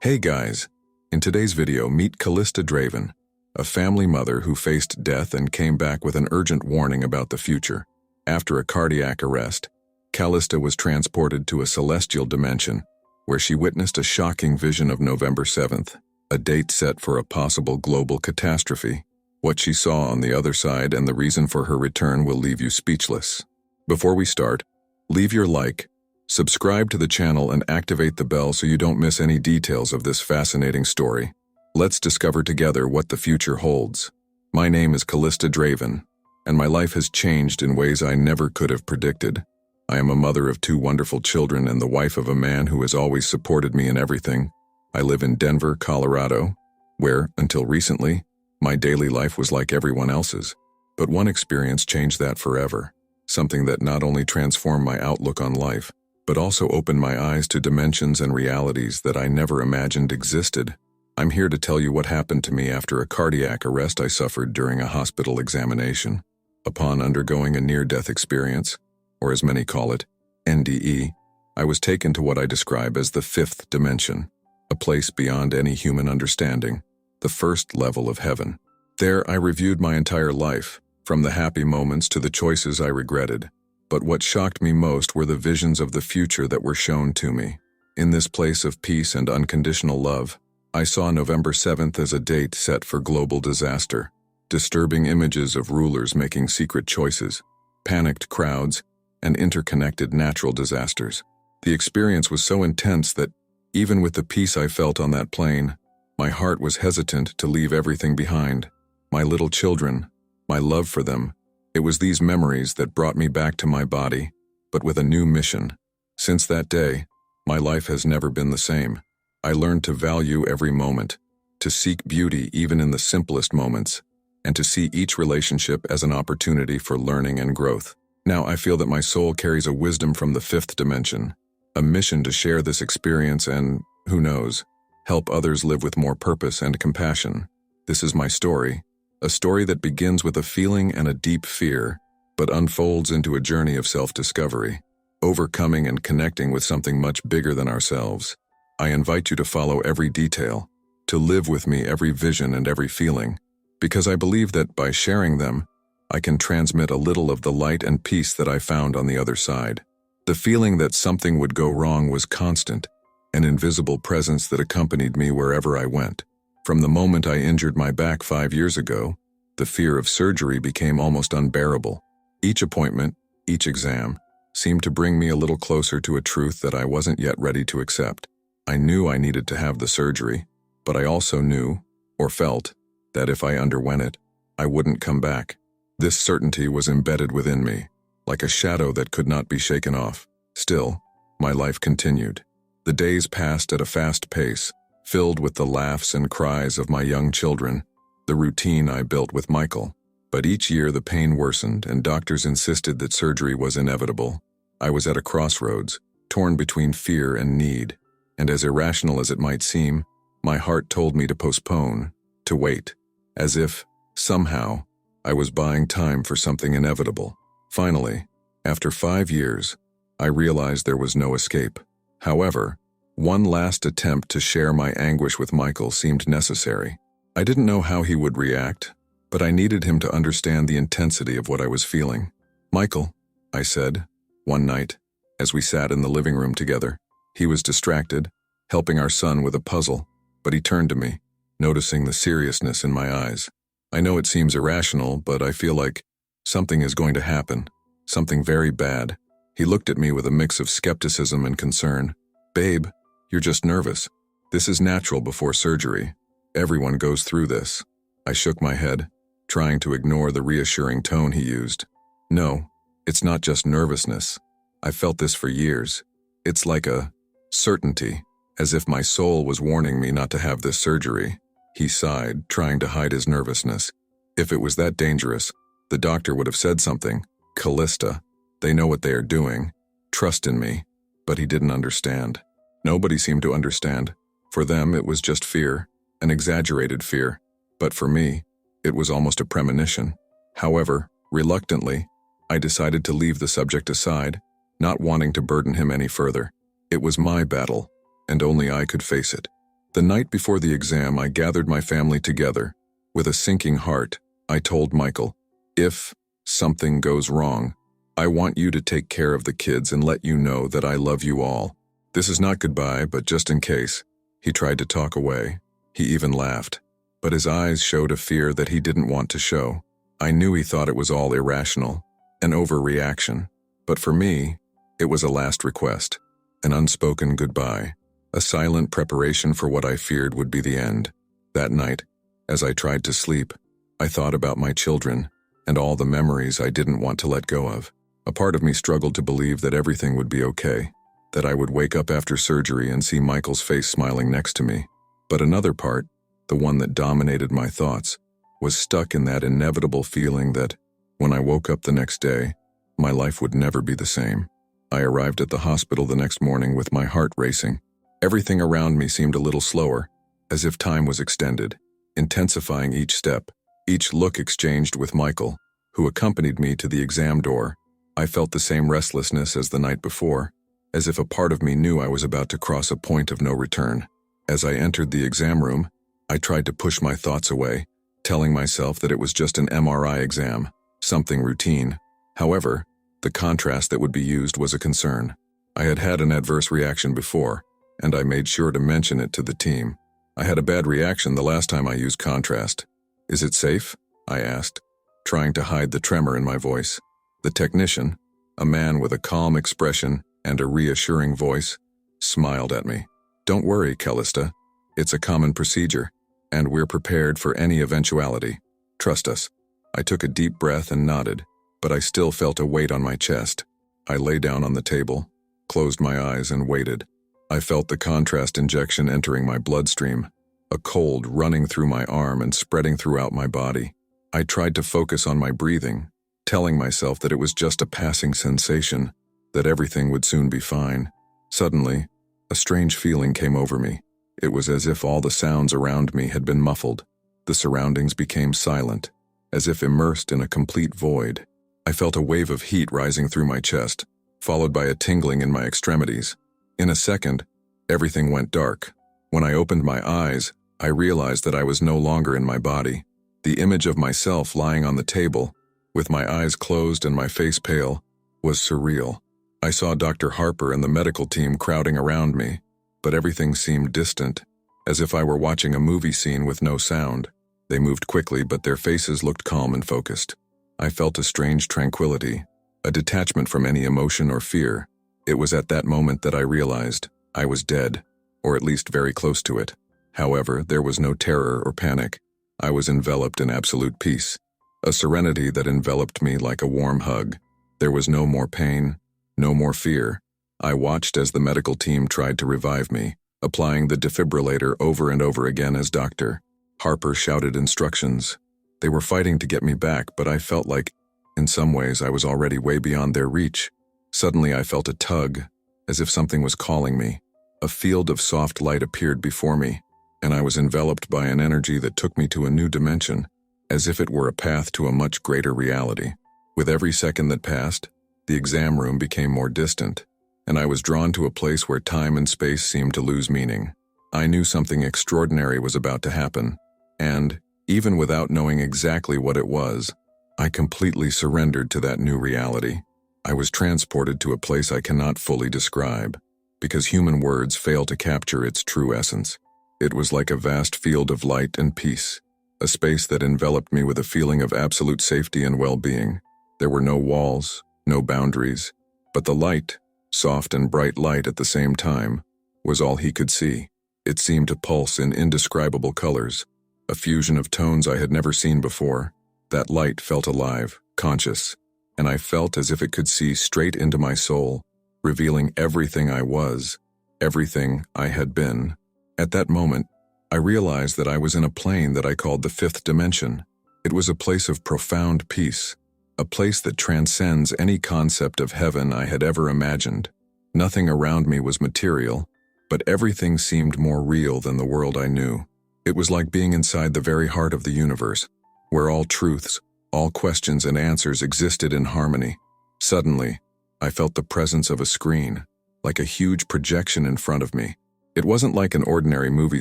Hey guys, in today's video meet Callista Draven, a family mother who faced death and came back with an urgent warning about the future. After a cardiac arrest, Callista was transported to a celestial dimension, where she witnessed a shocking vision of November 7th, a date set for a possible global catastrophe. What she saw on the other side and the reason for her return will leave you speechless. Before we start, leave your like, subscribe to the channel and activate the bell so you don't miss any details of this fascinating story. Let's discover together what the future holds. My name is Callista Draven, and my life has changed in ways I never could have predicted. I am a mother of 2 wonderful children and the wife of a man who has always supported me in everything. I live in Denver, Colorado, where, until recently, my daily life was like everyone else's. But one experience changed that forever, something that not only transformed my outlook on life, but also opened my eyes to dimensions and realities that I never imagined existed. I'm here to tell you what happened to me after a cardiac arrest I suffered during a hospital examination. Upon undergoing a near-death experience, or as many call it, NDE, I was taken to what I describe as the 5th dimension, a place beyond any human understanding, the first level of heaven. There I reviewed my entire life, from the happy moments to the choices I regretted. But what shocked me most were the visions of the future that were shown to me. In this place of peace and unconditional love, I saw November 7th as a date set for global disaster. Disturbing images of rulers making secret choices, panicked crowds, and interconnected natural disasters. The experience was so intense that, even with the peace I felt on that plane, my heart was hesitant to leave everything behind. My little children, my love for them. It was these memories that brought me back to my body, but with a new mission. Since that day, my life has never been the same. I learned to value every moment, to seek beauty even in the simplest moments, and to see each relationship as an opportunity for learning and growth. Now I feel that my soul carries a wisdom from the 5th dimension, a mission to share this experience and, who knows, help others live with more purpose and compassion. This is my story. A story that begins with a feeling and a deep fear, but unfolds into a journey of self-discovery, overcoming and connecting with something much bigger than ourselves. I invite you to follow every detail, to live with me every vision and every feeling, because I believe that by sharing them, I can transmit a little of the light and peace that I found on the other side. The feeling that something would go wrong was constant, an invisible presence that accompanied me wherever I went. From the moment I injured my back 5 years ago, the fear of surgery became almost unbearable. Each appointment, each exam, seemed to bring me a little closer to a truth that I wasn't yet ready to accept. I knew I needed to have the surgery, but I also knew, or felt, that if I underwent it, I wouldn't come back. This certainty was embedded within me, like a shadow that could not be shaken off. Still, my life continued. The days passed at a fast pace, filled with the laughs and cries of my young children, the routine I built with Michael. But each year the pain worsened and doctors insisted that surgery was inevitable. I was at a crossroads, torn between fear and need, and as irrational as it might seem, my heart told me to postpone, to wait, as if, somehow, I was buying time for something inevitable. Finally, after 5 years, I realized there was no escape. However, one last attempt to share my anguish with Michael seemed necessary. I didn't know how he would react, but I needed him to understand the intensity of what I was feeling. "Michael," I said, one night, as we sat in the living room together. He was distracted, helping our son with a puzzle, but he turned to me, noticing the seriousness in my eyes. "I know it seems irrational, but I feel like something is going to happen, something very bad." He looked at me with a mix of skepticism and concern. "Babe, you're just nervous. This is natural before surgery. Everyone goes through this." I shook my head, trying to ignore the reassuring tone he used. "No, it's not just nervousness. I've felt this for years. It's like a certainty, as if my soul was warning me not to have this surgery." He sighed, trying to hide his nervousness. "If it was that dangerous, the doctor would have said something. Callista, they know what they are doing. Trust in me." But he didn't understand. Nobody seemed to understand. For them, it was just fear, an exaggerated fear. But for me, it was almost a premonition. However, reluctantly, I decided to leave the subject aside, not wanting to burden him any further. It was my battle, and only I could face it. The night before the exam, I gathered my family together. With a sinking heart, I told Michael, "If something goes wrong, I want you to take care of the kids and let you know that I love you all. This is not goodbye, but just in case." He tried to talk away. He even laughed, but his eyes showed a fear that he didn't want to show. I knew he thought it was all irrational, an overreaction. But for me, it was a last request, an unspoken goodbye, a silent preparation for what I feared would be the end. That night, as I tried to sleep, I thought about my children and all the memories I didn't want to let go of. A part of me struggled to believe that everything would be okay, that I would wake up after surgery and see Michael's face smiling next to me. But another part, the one that dominated my thoughts, was stuck in that inevitable feeling that, when I woke up the next day, my life would never be the same. I arrived at the hospital the next morning with my heart racing. Everything around me seemed a little slower, as if time was extended, intensifying each step. Each look exchanged with Michael, who accompanied me to the exam door. I felt the same restlessness as the night before, as if a part of me knew I was about to cross a point of no return. As I entered the exam room, I tried to push my thoughts away, telling myself that it was just an MRI exam, something routine. However, the contrast that would be used was a concern. I had had an adverse reaction before, and I made sure to mention it to the team. "I had a bad reaction the last time I used contrast. Is it safe?" I asked, trying to hide the tremor in my voice. The technician, a man with a calm expression and a reassuring voice, smiled at me. "Don't worry, Callista. It's a common procedure, and we're prepared for any eventuality. Trust us." I took a deep breath and nodded, but I still felt a weight on my chest. I lay down on the table, closed my eyes, and waited. I felt the contrast injection entering my bloodstream, a cold running through my arm and spreading throughout my body. I tried to focus on my breathing, telling myself that it was just a passing sensation, that everything would soon be fine. Suddenly, a strange feeling came over me. It was as if all the sounds around me had been muffled. The surroundings became silent, as if immersed in a complete void. I felt a wave of heat rising through my chest, followed by a tingling in my extremities. In a second, everything went dark. When I opened my eyes, I realized that I was no longer in my body. The image of myself lying on the table, with my eyes closed and my face pale, was surreal. I saw Dr. Harper and the medical team crowding around me, but everything seemed distant, as if I were watching a movie scene with no sound. They moved quickly, but their faces looked calm and focused. I felt a strange tranquility, a detachment from any emotion or fear. It was at that moment that I realized I was dead, or at least very close to it. However, there was no terror or panic. I was enveloped in absolute peace, a serenity that enveloped me like a warm hug. There was no more pain, no more fear. I watched as the medical team tried to revive me, applying the defibrillator over and over again as Dr. Harper shouted instructions. They were fighting to get me back, but I felt like, in some ways, I was already way beyond their reach. Suddenly I felt a tug, as if something was calling me. A field of soft light appeared before me, and I was enveloped by an energy that took me to a new dimension, as if it were a path to a much greater reality. With every second that passed, the exam room became more distant, and I was drawn to a place where time and space seemed to lose meaning. I knew something extraordinary was about to happen, and, even without knowing exactly what it was, I completely surrendered to that new reality. I was transported to a place I cannot fully describe, because human words fail to capture its true essence. It was like a vast field of light and peace, a space that enveloped me with a feeling of absolute safety and well-being. There were no walls, no boundaries, but the light, soft and bright light at the same time, was all he could see. It seemed to pulse in indescribable colors, a fusion of tones I had never seen before. That light felt alive, conscious, and I felt as if it could see straight into my soul, revealing everything I was, everything I had been. At that moment, I realized that I was in a plane that I called the fifth dimension. It was a place of profound peace, a place that transcends any concept of heaven I had ever imagined. Nothing around me was material, but everything seemed more real than the world I knew. It was like being inside the very heart of the universe, where all truths, all questions and answers existed in harmony. Suddenly, I felt the presence of a screen, like a huge projection in front of me. It wasn't like an ordinary movie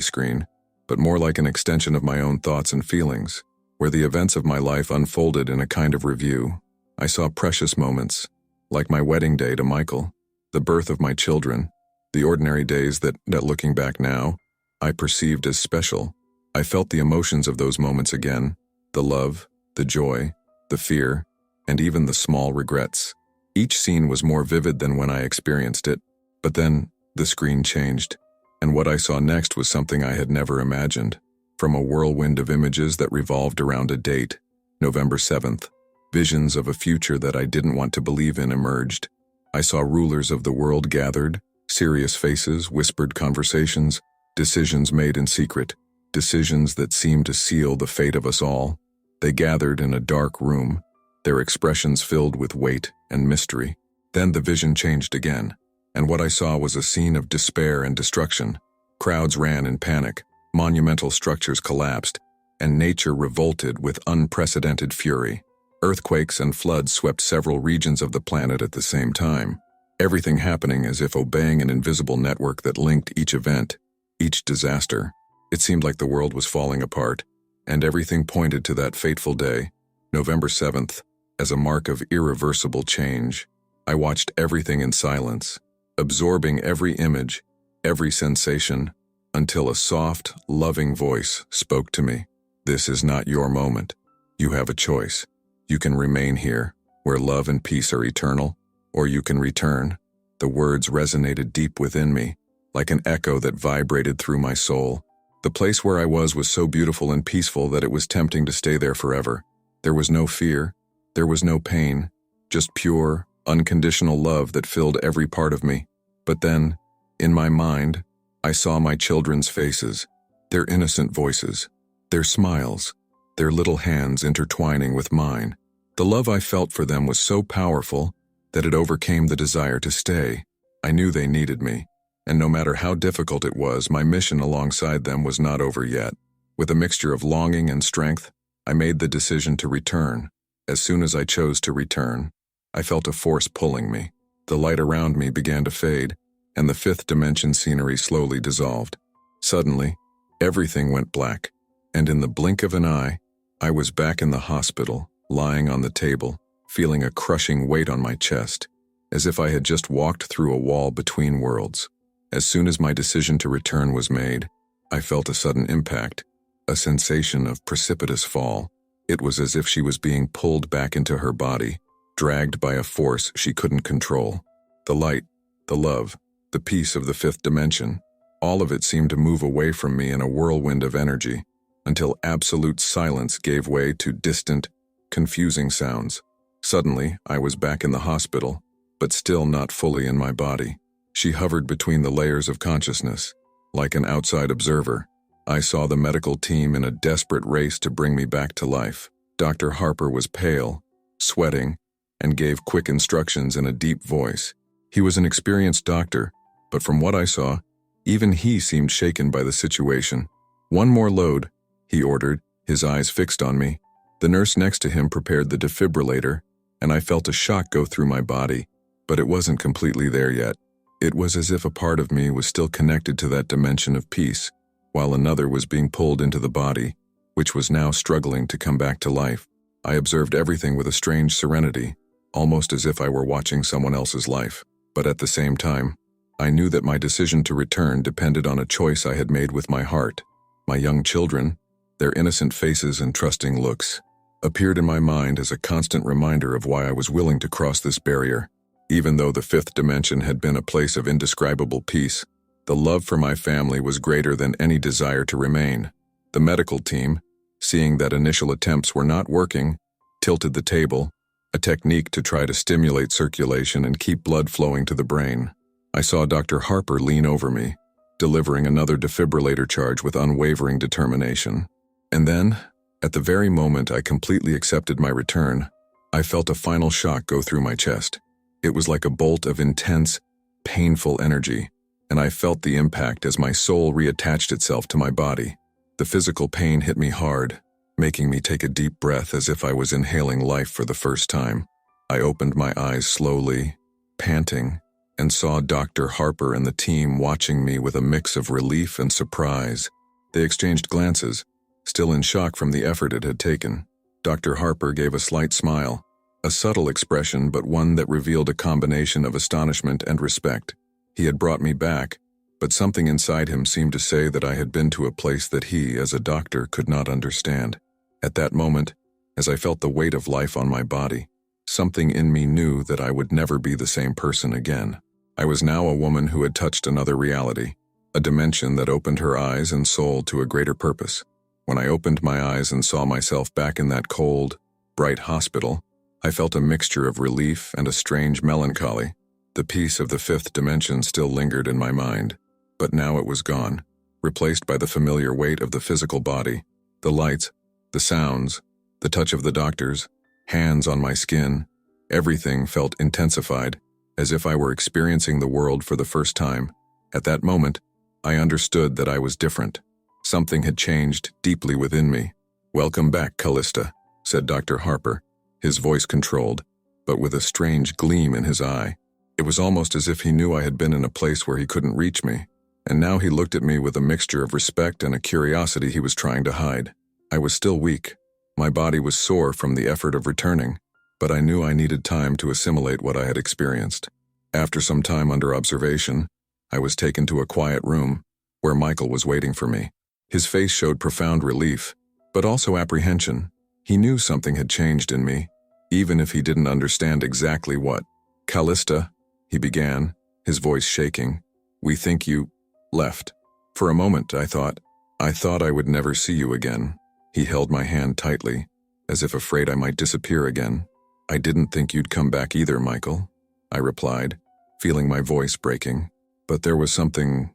screen, but more like an extension of my own thoughts and feelings, where the events of my life unfolded in a kind of review. I saw precious moments, like my wedding day to Michael, the birth of my children, the ordinary days that looking back now, I perceived as special. I felt the emotions of those moments again, the love, the joy, the fear, and even the small regrets. Each scene was more vivid than when I experienced it, but then the screen changed, and what I saw next was something I had never imagined. From a whirlwind of images that revolved around a date, November 7th, visions of a future that I didn't want to believe in emerged. I saw rulers of the world gathered, serious faces, whispered conversations, decisions made in secret, decisions that seemed to seal the fate of us all. They gathered in a dark room, their expressions filled with weight and mystery. Then the vision changed again, and what I saw was a scene of despair and destruction. Crowds ran in panic, monumental structures collapsed, and nature revolted with unprecedented fury. Earthquakes and floods swept several regions of the planet at the same time, everything happening as if obeying an invisible network that linked each event, each disaster. It seemed like the world was falling apart, and everything pointed to that fateful day, November 7th, as a mark of irreversible change. I watched everything in silence, absorbing every image, every sensation, until a soft, loving voice spoke to me. This is not your moment. You have a choice. You can remain here, where love and peace are eternal, or you can return. The words resonated deep within me, like an echo that vibrated through my soul. The place where I was so beautiful and peaceful that it was tempting to stay there forever. There was no fear, there was no pain, just pure, unconditional love that filled every part of me. But then, in my mind, I saw my children's faces, their innocent voices, their smiles, their little hands intertwining with mine. The love I felt for them was so powerful that it overcame the desire to stay. I knew they needed me, and no matter how difficult it was, my mission alongside them was not over yet. With a mixture of longing and strength, I made the decision to return. As soon as I chose to return, I felt a force pulling me. The light around me began to fade, and the fifth dimension scenery slowly dissolved. Suddenly, everything went black, and in the blink of an eye, I was back in the hospital, lying on the table, feeling a crushing weight on my chest, as if I had just walked through a wall between worlds. As soon as my decision to return was made, I felt a sudden impact, a sensation of precipitous fall. It was as if she was being pulled back into her body, dragged by a force she couldn't control. The light, the love, the peace of the fifth dimension, all of it seemed to move away from me in a whirlwind of energy, until absolute silence gave way to distant, confusing sounds. Suddenly, I was back in the hospital, but still not fully in my body. She hovered between the layers of consciousness. Like an outside observer, I saw the medical team in a desperate race to bring me back to life. Dr. Harper was pale, sweating, and gave quick instructions in a deep voice. He was an experienced doctor, but from what I saw, even he seemed shaken by the situation. "One more load," he ordered, his eyes fixed on me. The nurse next to him prepared the defibrillator, and I felt a shock go through my body, but it wasn't completely there yet. It was as if a part of me was still connected to that dimension of peace, while another was being pulled into the body, which was now struggling to come back to life. I observed everything with a strange serenity, almost as if I were watching someone else's life. But at the same time, I knew that my decision to return depended on a choice I had made with my heart. My young children, their innocent faces and trusting looks, appeared in my mind as a constant reminder of why I was willing to cross this barrier. Even though the fifth dimension had been a place of indescribable peace, the love for my family was greater than any desire to remain. The medical team, seeing that initial attempts were not working, tilted the table, a technique to try to stimulate circulation and keep blood flowing to the brain. I saw Dr. Harper lean over me, delivering another defibrillator charge with unwavering determination. And then, at the very moment I completely accepted my return, I felt a final shock go through my chest. It was like a bolt of intense, painful energy, and I felt the impact as my soul reattached itself to my body. The physical pain hit me hard, making me take a deep breath as if I was inhaling life for the first time. I opened my eyes slowly, panting, and saw Dr. Harper and the team watching me with a mix of relief and surprise. They exchanged glances, still in shock from the effort it had taken. Dr. Harper gave a slight smile, a subtle expression but one that revealed a combination of astonishment and respect. He had brought me back, but something inside him seemed to say that I had been to a place that he, as a doctor, could not understand. At that moment, as I felt the weight of life on my body, something in me knew that I would never be the same person again. I was now a woman who had touched another reality, a dimension that opened her eyes and soul to a greater purpose. When I opened my eyes and saw myself back in that cold, bright hospital, I felt a mixture of relief and a strange melancholy. The peace of the fifth dimension still lingered in my mind, but now it was gone, replaced by the familiar weight of the physical body, the lights, the sounds, the touch of the doctors, hands on my skin. Everything felt intensified, as if I were experiencing the world for the first time. At that moment, I understood that I was different. Something had changed deeply within me. "Welcome back, Callista," said Dr. Harper, his voice controlled, but with a strange gleam in his eye. It was almost as if he knew I had been in a place where he couldn't reach me, and now he looked at me with a mixture of respect and a curiosity he was trying to hide. I was still weak. My body was sore from the effort of returning, but I knew I needed time to assimilate what I had experienced. After some time under observation, I was taken to a quiet room, where Michael was waiting for me. His face showed profound relief, but also apprehension. He knew something had changed in me, even if he didn't understand exactly what. "Callista," he began, his voice shaking, "we think you left. For a moment, I thought I would never see you again." He held my hand tightly, as if afraid I might disappear again. "I didn't think you'd come back either, Michael," I replied, feeling my voice breaking. But there was something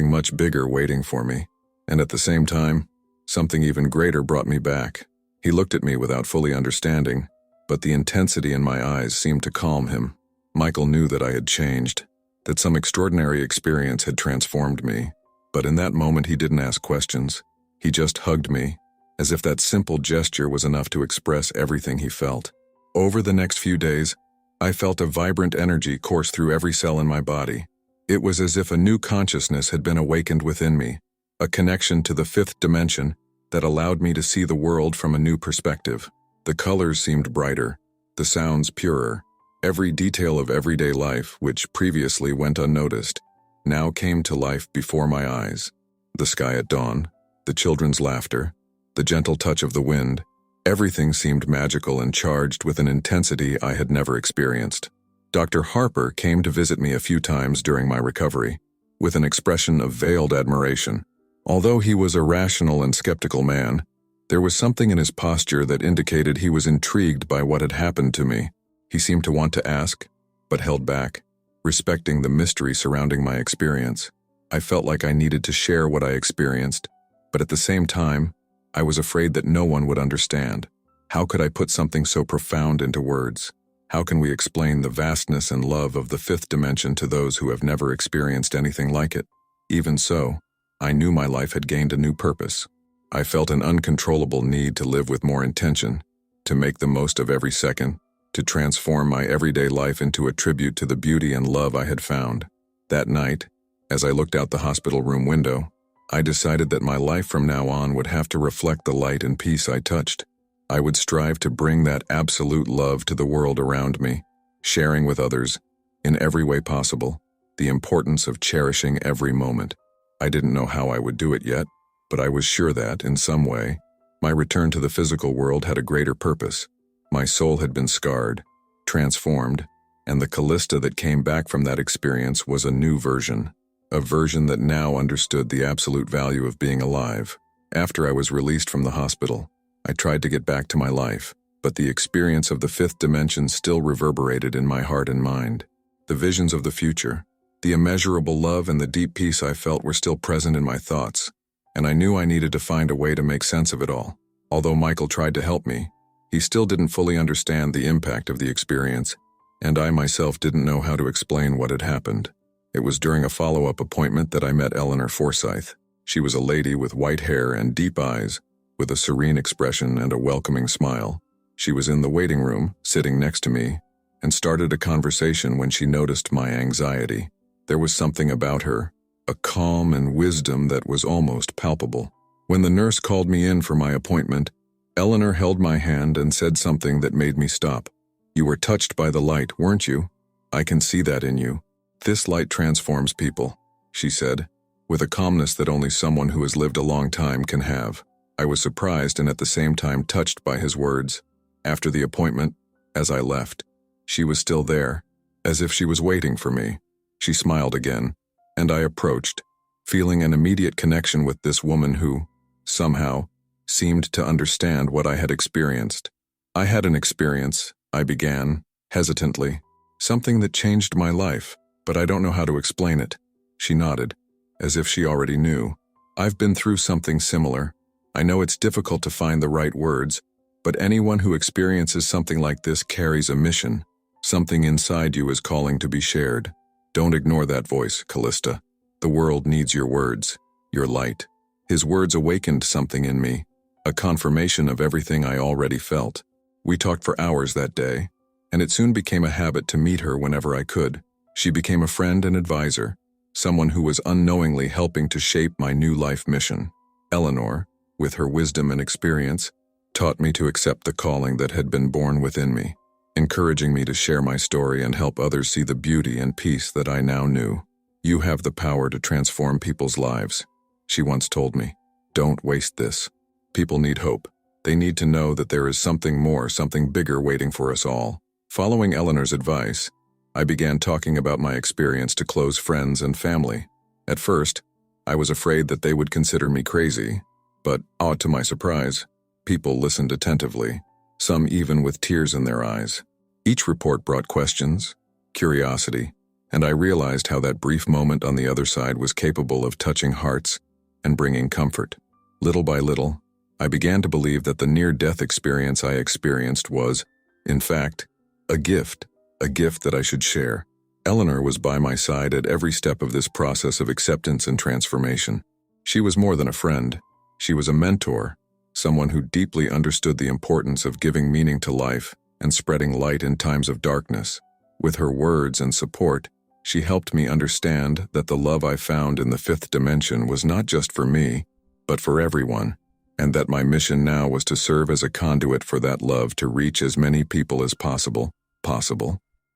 much bigger waiting for me, and at the same time, something even greater brought me back. He looked at me without fully understanding, but the intensity in my eyes seemed to calm him. Michael knew that I had changed, that some extraordinary experience had transformed me, but in that moment he didn't ask questions. He just hugged me, as if that simple gesture was enough to express everything he felt. Over the next few days, I felt a vibrant energy course through every cell in my body. It was as if a new consciousness had been awakened within me, a connection to the fifth dimension that allowed me to see the world from a new perspective. The colors seemed brighter, the sounds purer. Every detail of everyday life, which previously went unnoticed, now came to life before my eyes. The sky at dawn, the children's laughter, the gentle touch of the wind, everything seemed magical and charged with an intensity I had never experienced. Dr. Harper came to visit me a few times during my recovery, with an expression of veiled admiration. Although he was a rational and skeptical man, there was something in his posture that indicated he was intrigued by what had happened to me. He seemed to want to ask, but held back, respecting the mystery surrounding my experience. I felt like I needed to share what I experienced, but at the same time, I was afraid that no one would understand. How could I put something so profound into words? How can we explain the vastness and love of the fifth dimension to those who have never experienced anything like it? Even so, I knew my life had gained a new purpose. I felt an uncontrollable need to live with more intention, to make the most of every second, to transform my everyday life into a tribute to the beauty and love I had found. That night, as I looked out the hospital room window, I decided that my life from now on would have to reflect the light and peace I touched. I would strive to bring that absolute love to the world around me, sharing with others, in every way possible, the importance of cherishing every moment. I didn't know how I would do it yet, but I was sure that, in some way, my return to the physical world had a greater purpose. My soul had been scarred, transformed, and the Callista that came back from that experience was a new version, a version that now understood the absolute value of being alive. After I was released from the hospital, I tried to get back to my life, but the experience of the fifth dimension still reverberated in my heart and mind. The visions of the future, the immeasurable love and the deep peace I felt were still present in my thoughts, and I knew I needed to find a way to make sense of it all. Although Michael tried to help me, he still didn't fully understand the impact of the experience, and I myself didn't know how to explain what had happened. It was during a follow-up appointment that I met Eleanor Forsyth. She was a lady with white hair and deep eyes, with a serene expression and a welcoming smile. She was in the waiting room, sitting next to me, and started a conversation when she noticed my anxiety. There was something about her, a calm and wisdom that was almost palpable. When the nurse called me in for my appointment, Eleanor held my hand and said something that made me stop. "You were touched by the light, weren't you? I can see that in you. This light transforms people," she said, with a calmness that only someone who has lived a long time can have. I was surprised and at the same time touched by his words. After the appointment, as I left, she was still there, as if she was waiting for me. She smiled again, and I approached, feeling an immediate connection with this woman who, somehow, seemed to understand what I had experienced. "I had an experience," I began, hesitantly, "something that changed my life, but I don't know how to explain it." She nodded, as if she already knew. "I've been through something similar. I know it's difficult to find the right words, but anyone who experiences something like this carries a mission. Something inside you is calling to be shared. Don't ignore that voice, Callista. The world needs your words, your light." His words awakened something in me, a confirmation of everything I already felt. We talked for hours that day, and it soon became a habit to meet her whenever I could. She became a friend and advisor, someone who was unknowingly helping to shape my new life mission. Eleanor, with her wisdom and experience, taught me to accept the calling that had been born within me, encouraging me to share my story and help others see the beauty and peace that I now knew. "You have the power to transform people's lives," she once told me. "Don't waste this. People need hope. They need to know that there is something more, something bigger waiting for us all." Following Eleanor's advice, I began talking about my experience to close friends and family. At first, I was afraid that they would consider me crazy, but, to my surprise, people listened attentively, some even with tears in their eyes. Each report brought questions, curiosity, and I realized how that brief moment on the other side was capable of touching hearts and bringing comfort. Little by little, I began to believe that the near-death experience I experienced was, in fact, a gift that I should share. Eleanor was by my side at every step of this process of acceptance and transformation. She was more than a friend. She was a mentor, someone who deeply understood the importance of giving meaning to life and spreading light in times of darkness. With her words and support, she helped me understand that the love I found in the fifth dimension was not just for me, but for everyone, and that my mission now was to serve as a conduit for that love to reach as many people as possible.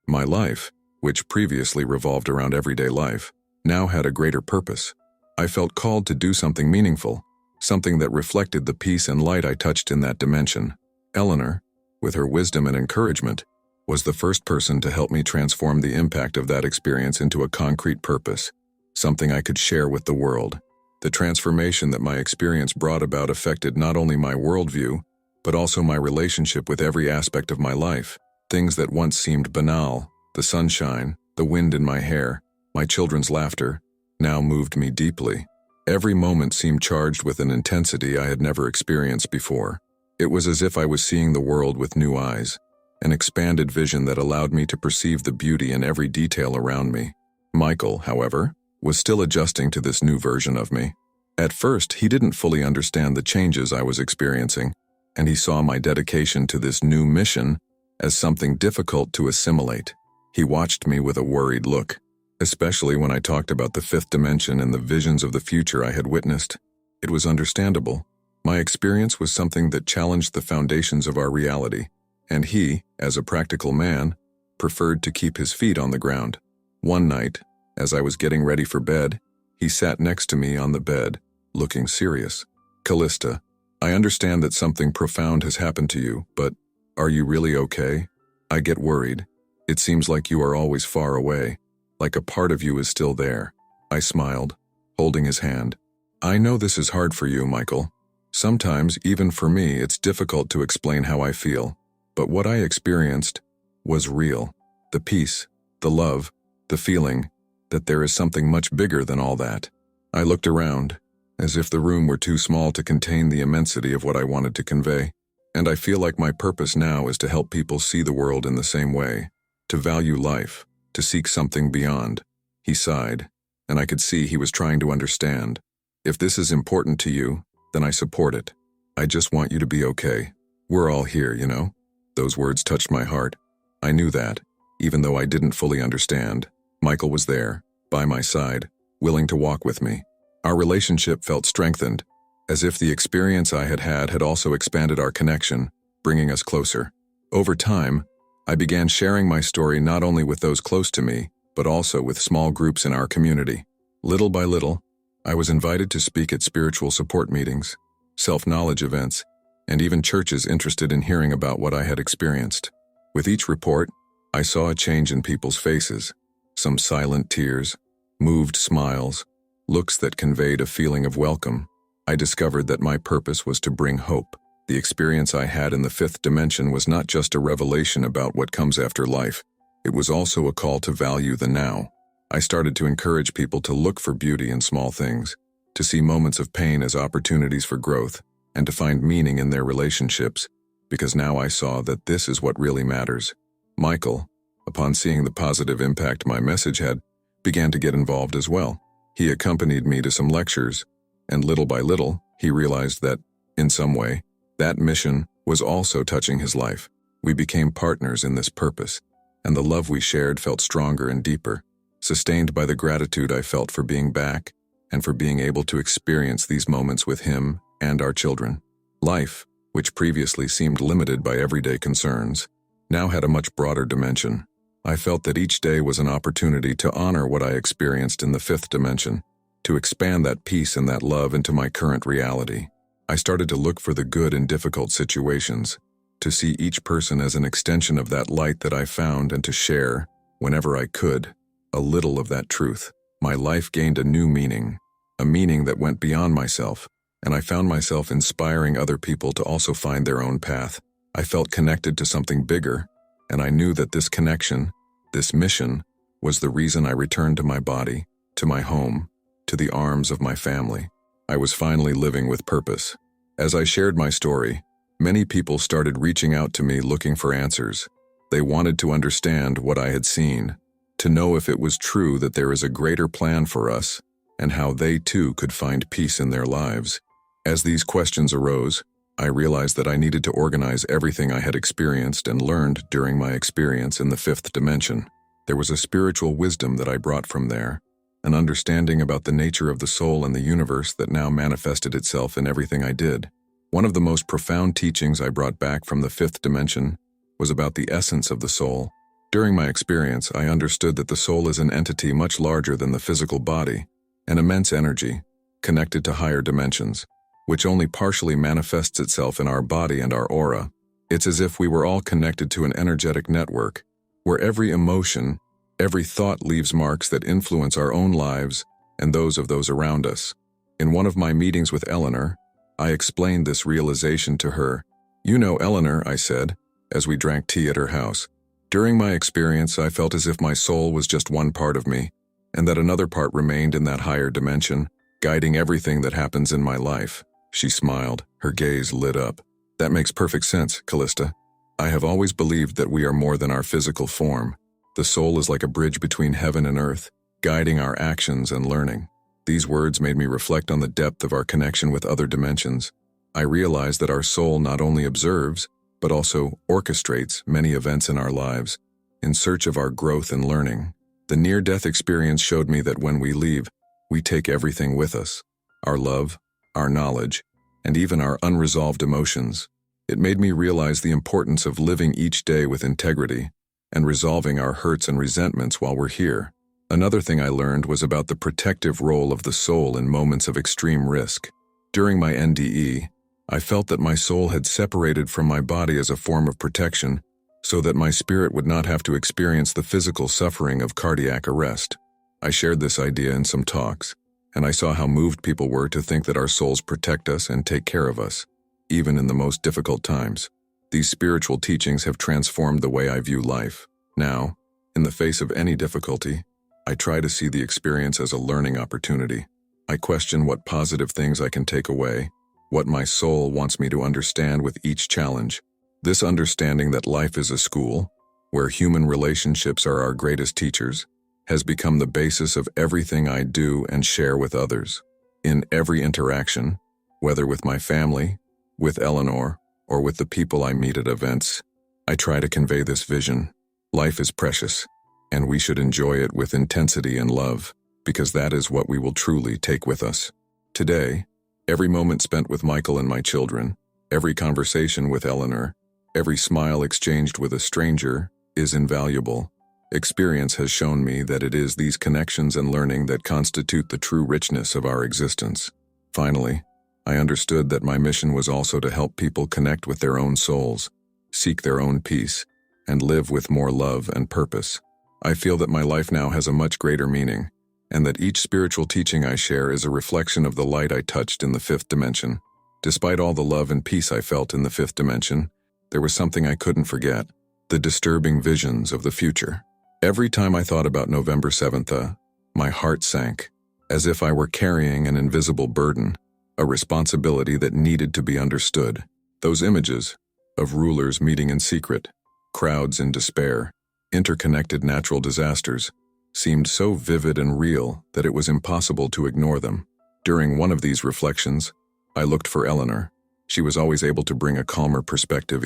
My life, which previously revolved around everyday life, now had a greater purpose. I felt called to do something meaningful, something that reflected the peace and light I touched in that dimension. Eleanor, with her wisdom and encouragement, was the first person to help me transform the impact of that experience into a concrete purpose, something I could share with the world. The transformation that my experience brought about affected not only my worldview, but also my relationship with every aspect of my life. Things that once seemed banal, the sunshine, the wind in my hair, my children's laughter, now moved me deeply. Every moment seemed charged with an intensity I had never experienced before. It was as if I was seeing the world with new eyes, an expanded vision that allowed me to perceive the beauty in every detail around me. Michael, however, was still adjusting to this new version of me. At first, he didn't fully understand the changes I was experiencing, and he saw my dedication to this new mission as something difficult to assimilate. He watched me with a worried look, especially when I talked about the fifth dimension and the visions of the future I had witnessed. It was understandable. My experience was something that challenged the foundations of our reality, and he, as a practical man, preferred to keep his feet on the ground. One night, as I was getting ready for bed, he sat next to me on the bed, looking serious. "Callista, I understand that something profound has happened to you, but are you really okay? I get worried. It seems like you are always far away, like a part of you is still there." I smiled, holding his hand. "I know this is hard for you, Michael. Sometimes, even for me, it's difficult to explain how I feel. But what I experienced was real. The peace, the love, the feeling that there is something much bigger than all that." I looked around, as if the room were too small to contain the immensity of what I wanted to convey. And I feel like my purpose now is to help people see the world in the same way, to value life, to seek something beyond. He sighed, and I could see he was trying to understand. "If this is important to you, then I support it. I just want you to be okay. We're all here, you know?" Those words touched my heart. I knew that, Even though I didn't fully understand, Michael was there, by my side, willing to walk with me. Our relationship felt strengthened, as if the experience I had also expanded our connection, bringing us closer. Over time, I began sharing my story not only with those close to me, but also with small groups in our community. Little by little, I was invited to speak at spiritual support meetings, self-knowledge events, and even churches interested in hearing about what I had experienced. With each report, I saw a change in people's faces, some silent tears, moved smiles, looks that conveyed a feeling of welcome. I discovered that my purpose was to bring hope. The experience I had in the fifth dimension was not just a revelation about what comes after life. It was also a call to value the now. I started to encourage people to look for beauty in small things, to see moments of pain as opportunities for growth, and to find meaning in their relationships, because now I saw that this is what really matters. Michael, upon seeing the positive impact my message had, began to get involved as well. He accompanied me to some lectures, and little by little, he realized that, in some way, that mission was also touching his life. We became partners in this purpose, and the love we shared felt stronger and deeper, sustained by the gratitude I felt for being back and for being able to experience these moments with him and our children. Life, which previously seemed limited by everyday concerns, now had a much broader dimension. I felt that each day was an opportunity to honor what I experienced in the fifth dimension, to expand that peace and that love into my current reality. I started to look for the good in difficult situations, to see each person as an extension of that light that I found and to share, whenever I could, a little of that truth. My life gained a new meaning, a meaning that went beyond myself, and I found myself inspiring other people to also find their own path. I felt connected to something bigger, and I knew that this connection, this mission, was the reason I returned to my body, to my home, to the arms of my family. I was finally living with purpose. As I shared my story, many people started reaching out to me looking for answers. They wanted to understand what I had seen, to know if it was true that there is a greater plan for us, and how they too could find peace in their lives. As these questions arose, I realized that I needed to organize everything I had experienced and learned during my experience in the fifth dimension. There was a spiritual wisdom that I brought from there, an understanding about the nature of the soul and the universe that now manifested itself in everything I did. One of the most profound teachings I brought back from the fifth dimension was about the essence of the soul. During my experience, I understood that the soul is an entity much larger than the physical body, an immense energy, connected to higher dimensions, which only partially manifests itself in our body and our aura. It's as if we were all connected to an energetic network, where every emotion, every thought leaves marks that influence our own lives and those of those around us. In one of my meetings with Eleanor, I explained this realization to her. "You know, Eleanor," I said, as we drank tea at her house, "during my experience, I felt as if my soul was just one part of me, and that another part remained in that higher dimension, guiding everything that happens in my life." She smiled, her gaze lit up. "That makes perfect sense, Callista. I have always believed that we are more than our physical form. The soul is like a bridge between heaven and earth, guiding our actions and learning." These words made me reflect on the depth of our connection with other dimensions. I realized that our soul not only observes, but also orchestrates many events in our lives, in search of our growth and learning. The near-death experience showed me that when we leave, we take everything with us: our love, our knowledge, and even our unresolved emotions. It made me realize the importance of living each day with integrity and resolving our hurts and resentments while we're here. Another thing I learned was about the protective role of the soul in moments of extreme risk. During my NDE, I felt that my soul had separated from my body as a form of protection, so that my spirit would not have to experience the physical suffering of cardiac arrest. I shared this idea in some talks, and I saw how moved people were to think that our souls protect us and take care of us, even in the most difficult times. These spiritual teachings have transformed the way I view life. Now, in the face of any difficulty, I try to see the experience as a learning opportunity. I question what positive things I can take away, what my soul wants me to understand with each challenge. This understanding that life is a school, where human relationships are our greatest teachers, has become the basis of everything I do and share with others. In every interaction, whether with my family, with Eleanor, or with the people I meet at events, I try to convey this vision. Life is precious, and we should enjoy it with intensity and love, because that is what we will truly take with us. Today, every moment spent with Michael and my children, every conversation with Eleanor, every smile exchanged with a stranger is invaluable. Experience has shown me that it is these connections and learning that constitute the true richness of our existence. Finally, I understood that my mission was also to help people connect with their own souls, seek their own peace, and live with more love and purpose. I feel that my life now has a much greater meaning, and that each spiritual teaching I share is a reflection of the light I touched in the fifth dimension. Despite all the love and peace I felt in the fifth dimension, there was something I couldn't forget: the disturbing visions of the future. Every time I thought about November 7th, my heart sank, as if I were carrying an invisible burden, a responsibility that needed to be understood. Those images of rulers meeting in secret, crowds in despair, interconnected natural disasters, seemed so vivid and real that it was impossible to ignore them. During one of these reflections, I looked for Eleanor. She was always able to bring a calmer perspective,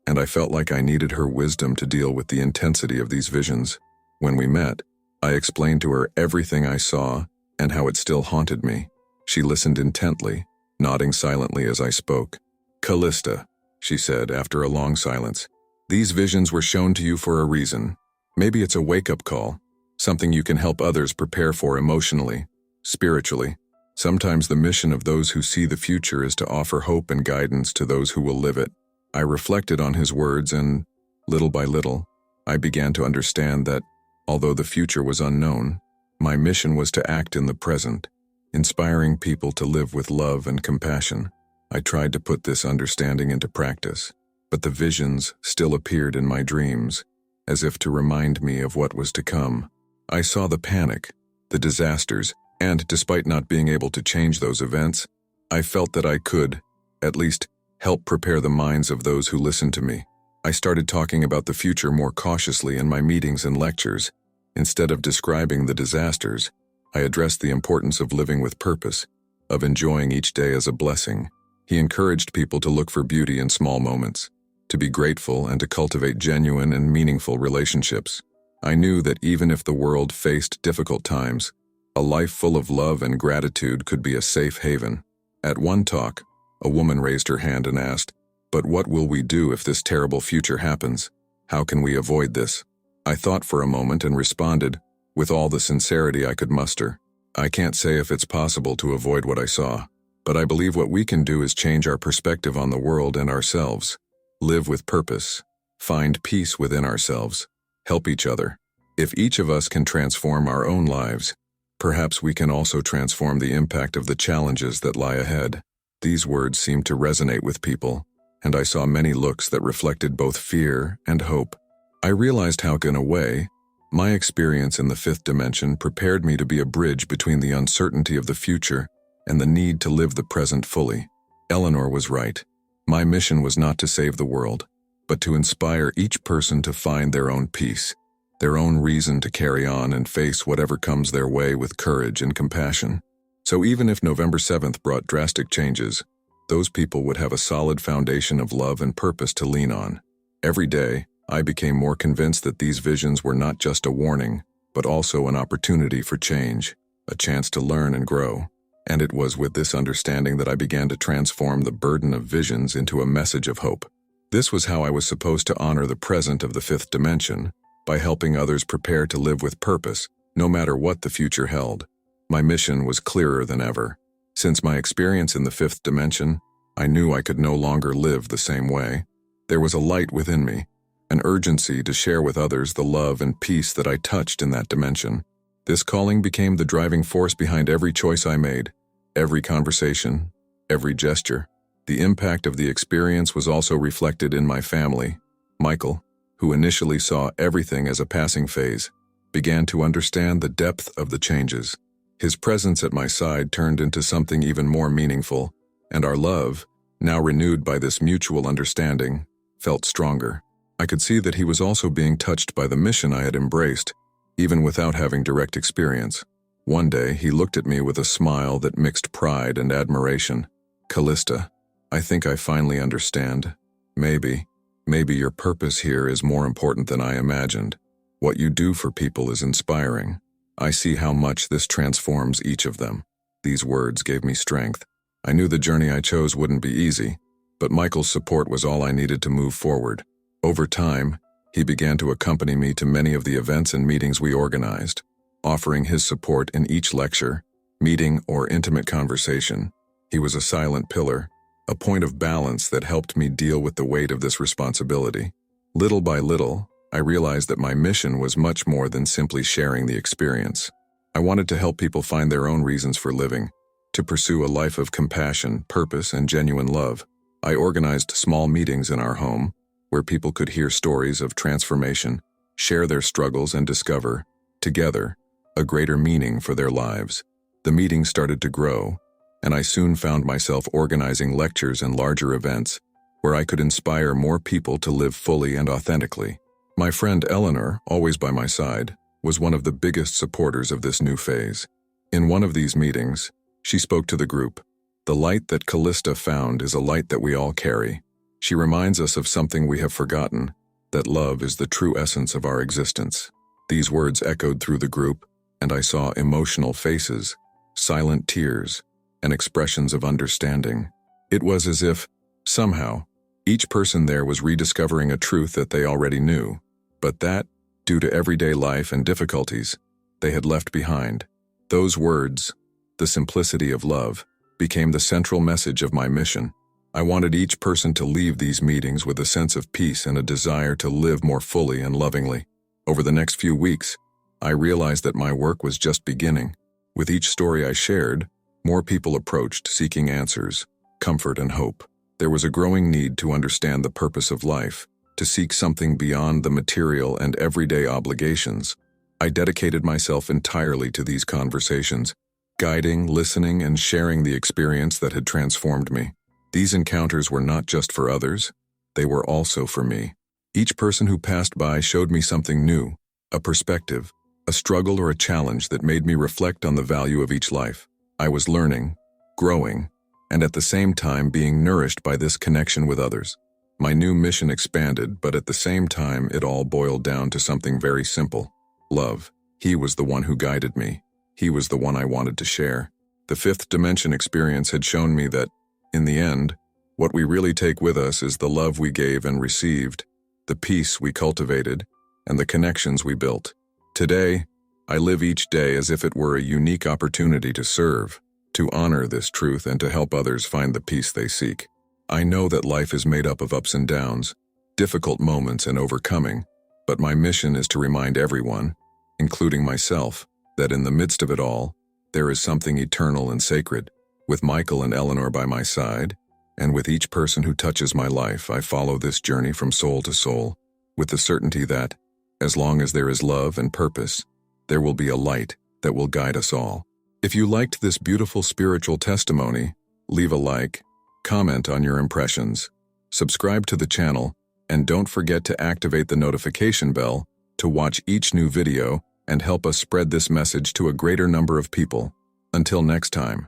and I felt like I needed her wisdom to deal with the intensity of these visions. When we met, I explained to her everything I saw and how it still haunted me. She listened intently, nodding silently as I spoke. "Callista," she said after a long silence, "these visions were shown to you for a reason. Maybe it's a wake-up call, something you can help others prepare for emotionally, spiritually. Sometimes the mission of those who see the future is to offer hope and guidance to those who will live it." I reflected on his words, and, little by little, I began to understand that, although the future was unknown, my mission was to act in the present, inspiring people to live with love and compassion. I tried to put this understanding into practice, but the visions still appeared in my dreams, as if to remind me of what was to come. I saw the panic, the disasters, and despite not being able to change those events, I felt that I could, at least, help prepare the minds of those who listened to me. I started talking about the future more cautiously in my meetings and lectures. Instead of describing the disasters, I addressed the importance of living with purpose, of enjoying each day as a blessing. He encouraged people to look for beauty in small moments, to be grateful and to cultivate genuine and meaningful relationships. I knew that even if the world faced difficult times, a life full of love and gratitude could be a safe haven. At one talk, a woman raised her hand and asked, "But what will we do if this terrible future happens? How can we avoid this?" I thought for a moment and responded, with all the sincerity I could muster, "I can't say if it's possible to avoid what I saw, but I believe what we can do is change our perspective on the world and ourselves, live with purpose, find peace within ourselves, help each other. If each of us can transform our own lives, perhaps we can also transform the impact of the challenges that lie ahead." These words seemed to resonate with people, and I saw many looks that reflected both fear and hope. I realized how, in a way, my experience in the fifth dimension prepared me to be a bridge between the uncertainty of the future and the need to live the present fully. Eleanor was right. My mission was not to save the world, but to inspire each person to find their own peace, their own reason to carry on and face whatever comes their way with courage and compassion. So even if November 7th brought drastic changes, those people would have a solid foundation of love and purpose to lean on. Every day, I became more convinced that these visions were not just a warning, but also an opportunity for change, a chance to learn and grow. And it was with this understanding that I began to transform the burden of visions into a message of hope. This was how I was supposed to honor the present of the fifth dimension, by helping others prepare to live with purpose, no matter what the future held. My mission was clearer than ever. Since my experience in the fifth dimension, I knew I could no longer live the same way. There was a light within me, an urgency to share with others the love and peace that I touched in that dimension. This calling became the driving force behind every choice I made, every conversation, every gesture. The impact of the experience was also reflected in my family. Michael, who initially saw everything as a passing phase, began to understand the depth of the changes. His presence at my side turned into something even more meaningful, and our love, now renewed by this mutual understanding, felt stronger. I could see that he was also being touched by the mission I had embraced, even without having direct experience. One day, he looked at me with a smile that mixed pride and admiration. "Callista, I think I finally understand. Maybe Maybe your purpose here is more important than I imagined. What you do for people is inspiring. I see how much this transforms each of them." These words gave me strength. I knew the journey I chose wouldn't be easy, but Michael's support was all I needed to move forward. Over time, he began to accompany me to many of the events and meetings we organized, offering his support in each lecture, meeting, or intimate conversation. He was a silent pillar, a point of balance that helped me deal with the weight of this responsibility. Little by little, I realized that my mission was much more than simply sharing the experience. I wanted to help people find their own reasons for living, to pursue a life of compassion, purpose, and genuine love. I organized small meetings in our home, where people could hear stories of transformation, share their struggles, and discover, together, a greater meaning for their lives. The meetings started to grow, and I soon found myself organizing lectures and larger events where I could inspire more people to live fully and authentically. My friend Eleanor, always by my side, was one of the biggest supporters of this new phase. In one of these meetings, she spoke to the group. "The light that Callista found is a light that we all carry. She reminds us of something we have forgotten, that love is the true essence of our existence." These words echoed through the group, and I saw emotional faces, silent tears, and expressions of understanding. It was as if, somehow, each person there was rediscovering a truth that they already knew, but that, due to everyday life and difficulties, they had left behind. Those words, the simplicity of love, became the central message of my mission. I wanted each person to leave these meetings with a sense of peace and a desire to live more fully and lovingly. Over the next few weeks, I realized that my work was just beginning. With each story I shared, more people approached seeking answers, comfort, and hope. There was a growing need to understand the purpose of life, to seek something beyond the material and everyday obligations. I dedicated myself entirely to these conversations, guiding, listening, and sharing the experience that had transformed me. These encounters were not just for others, they were also for me. Each person who passed by showed me something new, a perspective, a struggle, or a challenge that made me reflect on the value of each life. I was learning, growing, and at the same time being nourished by this connection with others. My new mission expanded, but at the same time it all boiled down to something very simple: love. He was the one who guided me. He was the one I wanted to share. The fifth dimension experience had shown me that, in the end, what we really take with us is the love we gave and received, the peace we cultivated, and the connections we built. Today, I live each day as if it were a unique opportunity to serve, to honor this truth, and to help others find the peace they seek. I know that life is made up of ups and downs, difficult moments, and overcoming, but my mission is to remind everyone, including myself, that in the midst of it all, there is something eternal and sacred. With Michael and Eleanor by my side, and with each person who touches my life, I follow this journey from soul to soul, with the certainty that, as long as there is love and purpose, there will be a light that will guide us all. If you liked this beautiful spiritual testimony, leave a like, comment on your impressions, subscribe to the channel, and don't forget to activate the notification bell to watch each new video and help us spread this message to a greater number of people. Until next time.